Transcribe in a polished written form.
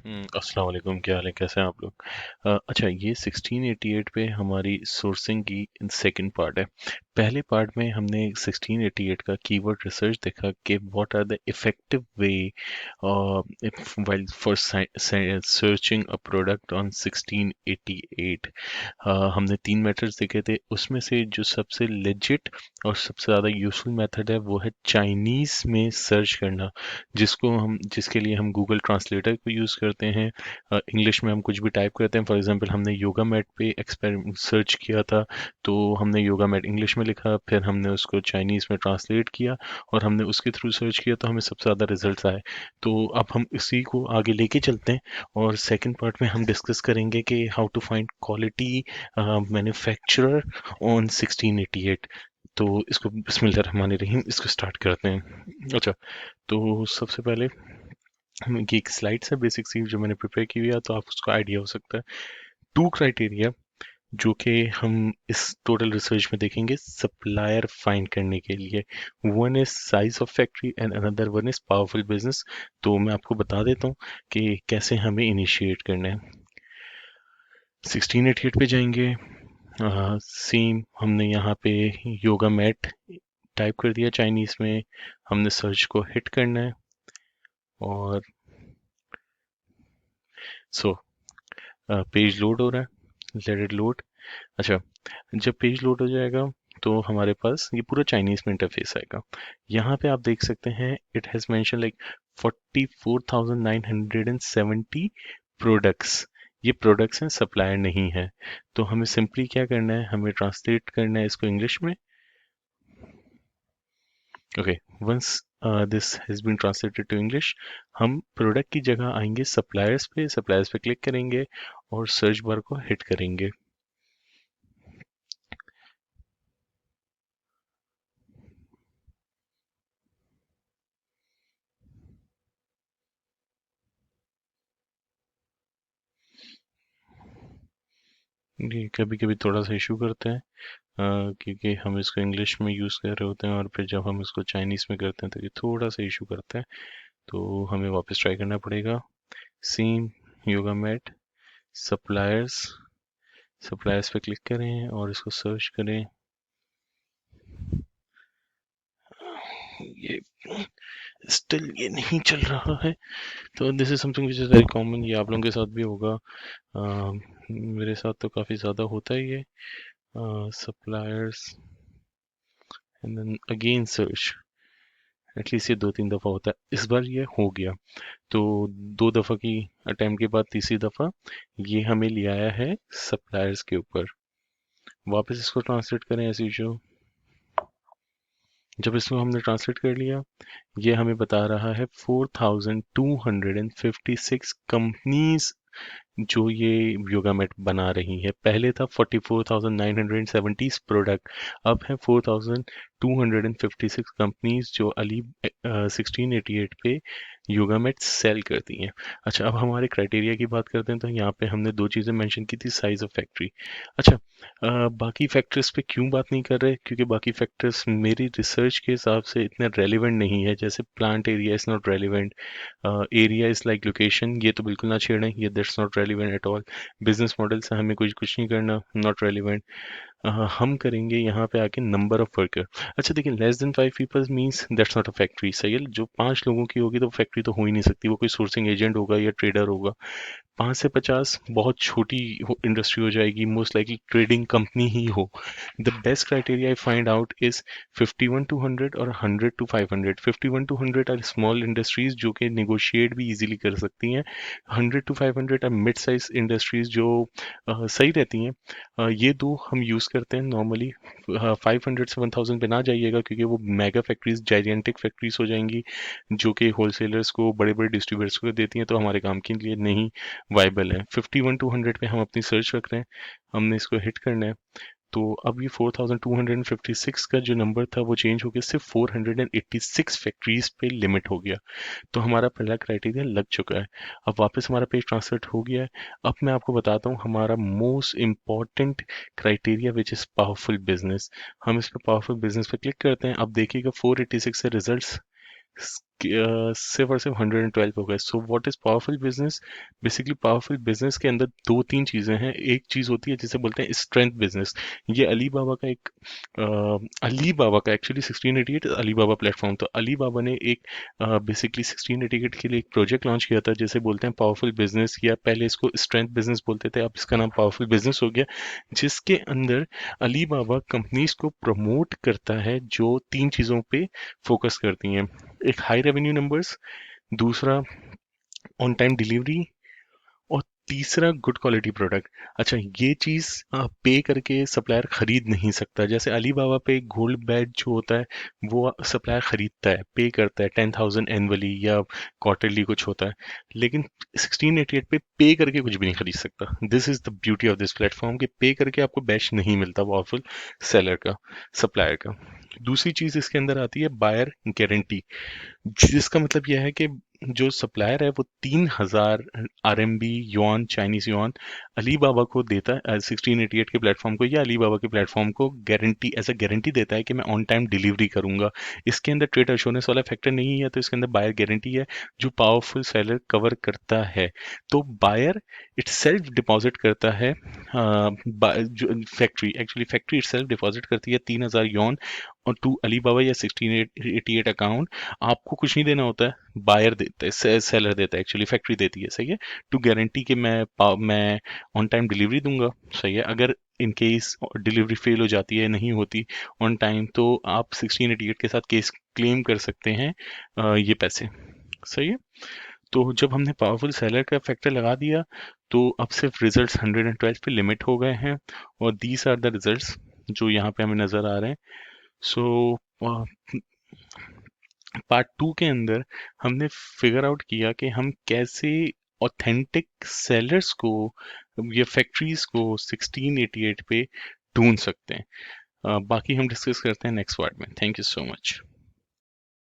अस्सलाम वालेकुम, क्या हाल है, कैसे हैं आप लोग। अच्छा, ये 1688 पे हमारी सोर्सिंग की सेकंड पार्ट है। पहले पार्ट में हमने 1688 का कीवर्ड रिसर्च देखा कि what are the effective way while for searching a product on 1688। हमने तीन मेथड्स देखे थे, उसमें से जो सबसे लेजिट और सबसे ज़्यादा यूजफुल मेथड है वो है चाइनीज़ में सर्च करना, जिसके लिए हम गूगल ट्रांसलेटर को यूज़ करते हैं। इंग्लिश में हम कुछ भी टाइप करते हैं। फॉर एग्जांपल हमने योगा मैट पे एक्सपेरिमेंट सर्च किया था, तो हमने योगा मैट इंग्लिश में लिखा, फिर हमने उसको चाइनीज़ में ट्रांसलेट किया और हमने उसके थ्रू सर्च किया, तो हमें सबसे ज़्यादा रिजल्ट्स आए। तो अब हम इसी को आगे लेके चलते हैं और सेकंड पार्ट में हम डिस्कस करेंगे कि how to find quality manufacturer on 1688। तो इसको बिस्मिल्लाह रहमान रहीम इसको स्टार्ट करते हैं। अच्छा, तो सबसे पहले ये एक स्लाइड है बेसिक सी जो मैंने प्रिपेयर की हुई है, तो आप उसको आइडिया हो सकता है। टू क्राइटेरिया जो कि हम इस टोटल रिसर्च में देखेंगे सप्लायर फाइंड करने के लिए, one is size of factory and another one is powerful business. तो मैं आपको बता देता हूँ कि कैसे हमें इनिशिएट करना है। 1688 पे जाएंगे। सेम हमने यहाँ पे योगा मैट टाइप कर दिया चाइनीज़ में। हमने सर्च को हिट करना है और सो पेज लोड हो रहा है, लेट इट लोड। अच्छा, जब पेज लोड हो जाएगा तो हमारे पास ये पूरा चाइनीज़ में इंटरफेस आएगा। यहाँ पे आप देख सकते हैं it has mention like 44,970 products. ये प्रोडक्ट्स हैं, सप्लायर नहीं है। तो हमें सिंपली क्या करना है, हमें ट्रांसलेट करना है इसको इंग्लिश में। Okay, once this has been translated to English, हम प्रोडक्ट की जगह आएंगे सप्लायर्स पे क्लिक करेंगे और सर्च बार को हिट करेंगे। ये कभी कभी थोड़ा सा इशू करते हैं, क्योंकि हम इसको इंग्लिश में यूज़ कर रहे होते हैं और फिर जब हम इसको चाइनीज़ में करते हैं तो ये थोड़ा सा इशू करता है। तो हमें वापस ट्राई करना पड़ेगा। Same yoga mat, suppliers, suppliers पे क्लिक करें और इसको सर्च करें। ये स्टिल ये नहीं चल रहा है। तो this is something which is very common, ये आप लोगों के साथ भी होगा। मेरे साथ तो काफ़ी ज़्यादा होता है ये। Suppliers and then again search, at least ये दो तीन दफ़ा होता है। इस बार ये हो गया। तो दो दफ़ा की अटेम्प्ट के बाद तीसरी दफ़ा ये हमें ले आया है सप्लायर्स के ऊपर। वापस इसको ट्रांसलेट करें एज यूजुअल। जब इसको हमने ट्रांसलेट कर लिया, ये हमें बता रहा है 4,256 कंपनीज जो ये योगा मैट बना रही है। पहले था 44,970 प्रोडक्ट, अब है 4,256 कंपनीज जो अली 1688 पे योगा मैट सेल करती हैं। अच्छा, अब हमारे क्राइटेरिया की बात करते हैं, तो यहाँ पे हमने दो चीज़ें मेंशन की थी, साइज ऑफ फैक्ट्री। अच्छा, बाकी फैक्टर्स पे क्यों बात नहीं कर रहे, क्योंकि बाकी फैक्टर्स मेरी रिसर्च के हिसाब से इतने रेलिवेंट नहीं है। जैसे plant area is not relevant, area is like location, ये तो बिल्कुल ना छेड़ें, ये that's not relevant at all. Business model से हमें कुछ कुछ नहीं करना, नॉट रेलिवेंट। हम करेंगे यहाँ पे आके नंबर ऑफ वर्कर। अच्छा देखिए, less than 5 people means that's not a factory. सही है, जो 5 लोगों की होगी तो फैक्ट्री तो हो ही नहीं सकती, वो कोई सोर्सिंग एजेंट होगा या ट्रेडर होगा। 5 से 50 बहुत छोटी इंडस्ट्री हो जाएगी, मोस्ट लाइकली ट्रेडिंग कंपनी ही हो। The best criteria I find out is 51 to 100 और 100 to 500। 51 to 100 are small industries जो कि नेगोशिएट भी इजीली कर सकती हैं। 100 to 500 are mid size industries जो सही रहती हैं। ये दो हम यूज़ करते हैं नॉर्मली। 500 से 1000 पे ना जाइएगा, क्योंकि वो मेगा फैक्ट्रीज, जाइजेंटिक फैक्ट्रीज हो जाएंगी जो कि होलसेलर्स को, बड़े बड़े डिस्ट्रीब्यूटर्स को देती हैं, तो हमारे काम के लिए नहीं वाइबल है। 51 to 100 पे हम अपनी सर्च रख रहे हैं, हमने इसको हिट करना है। तो अब ये 4256 का जो नंबर था वो चेंज होकर सिर्फ 486 फैक्ट्रीज पे लिमिट हो गया। तो हमारा पहला क्राइटेरिया लग चुका है। अब वापस हमारा पेज ट्रांसलेट हो गया है। अब मैं आपको बताता हूँ हमारा most important criteria which is powerful business. हम इस पर पावरफुल बिजनेस पे क्लिक करते हैं। अब देखिएगा 486 से रिजल्ट्स सिर्फ और सिर्फ 112 हो गए। So what is powerful business? Basically powerful business के अंदर दो तीन चीजें हैं। एक चीज होती है जिसे बोलते हैं स्ट्रेंथ बिजनेस। ये अली बाबा का एक्चुअली 1688 अली बाबा प्लेटफॉर्म। तो अली बाबा ने एक बेसिकली 1688 के लिए एक प्रोजेक्ट लॉन्च किया था जिसे बोलते हैं पावरफुल बिजनेस, या पहले इसको स्ट्रेंथ बिजनेस बोलते थे, अब इसका नाम पावरफुल बिजनेस हो गया। जिसके अंदर अली बाबा कंपनीज को प्रमोट करता है जो तीन चीजों पे फोकस करती हैं। एक हाई रेवेन्यू नंबर्स, दूसरा ऑन टाइम डिलीवरी, और तीसरा गुड क्वालिटी प्रोडक्ट। अच्छा, ये चीज पे करके सप्लायर खरीद नहीं सकता। जैसे अली बाबा पे गोल्ड बैज जो होता है वो सप्लायर खरीदता है, पे करता है 10,000 एनुअली या क्वार्टरली कुछ होता है। लेकिन 1688 पे करके कुछ भी नहीं खरीद सकता। This is the beauty of this platform कि पे करके आपको बैच नहीं मिलता पावरफुल सेलर का, सप्लायर का। दूसरी चीज इसके अंदर आती है बायर गारंटी, जिसका मतलब यह है कि जो सप्लायर है वो 3,000 RMB, yuan, Chinese yuan Alibaba को देता है, 1688 के प्लेटफॉर्म को या अली बाबा के प्लेटफॉर्म को गारंटी, एज अ गारंटी देता है कि मैं ऑन टाइम डिलीवरी करूंगा। इसके अंदर ट्रेड अश्योरेंस वाला फैक्टर नहीं है, तो इसके अंदर बायर गारंटी है जो पावरफुल सेलर कवर करता है। तो बायर इट सेल्फ डिपॉजिट करता है, factory actually factory it self deposit करती है 3,000 युआन और टू अली बाबा या 1688 अकाउंट। आपको कुछ नहीं देना होता है, बायर देता है, सेलर देता है, एक्चुअली फैक्ट्री देती है, सही है, टू गारंटी कि मैं ऑन टाइम डिलीवरी दूंगा। सही है, अगर इन केस डिलीवरी फेल हो जाती है, नहीं होती ऑन टाइम, तो आप 1688 के साथ केस क्लेम कर सकते हैं ये पैसे। सही है। तो जब हमने पावरफुल सेलर का फैक्टर लगा दिया तो अब सिर्फ रिजल्ट्स 112 पे लिमिट हो गए हैं, और दीज आर द रिजल्ट्स जो यहाँ पे हमें नजर आ रहे हैं। सो पार्ट टू के अंदर हमने फिगर आउट किया कि हम कैसे ऑथेंटिक सेलर्स को या फैक्ट्रीज को 1688 पे ढूंढ सकते हैं। बाकी हम डिस्कस करते हैं नेक्स्ट पार्ट में। Thank you so much.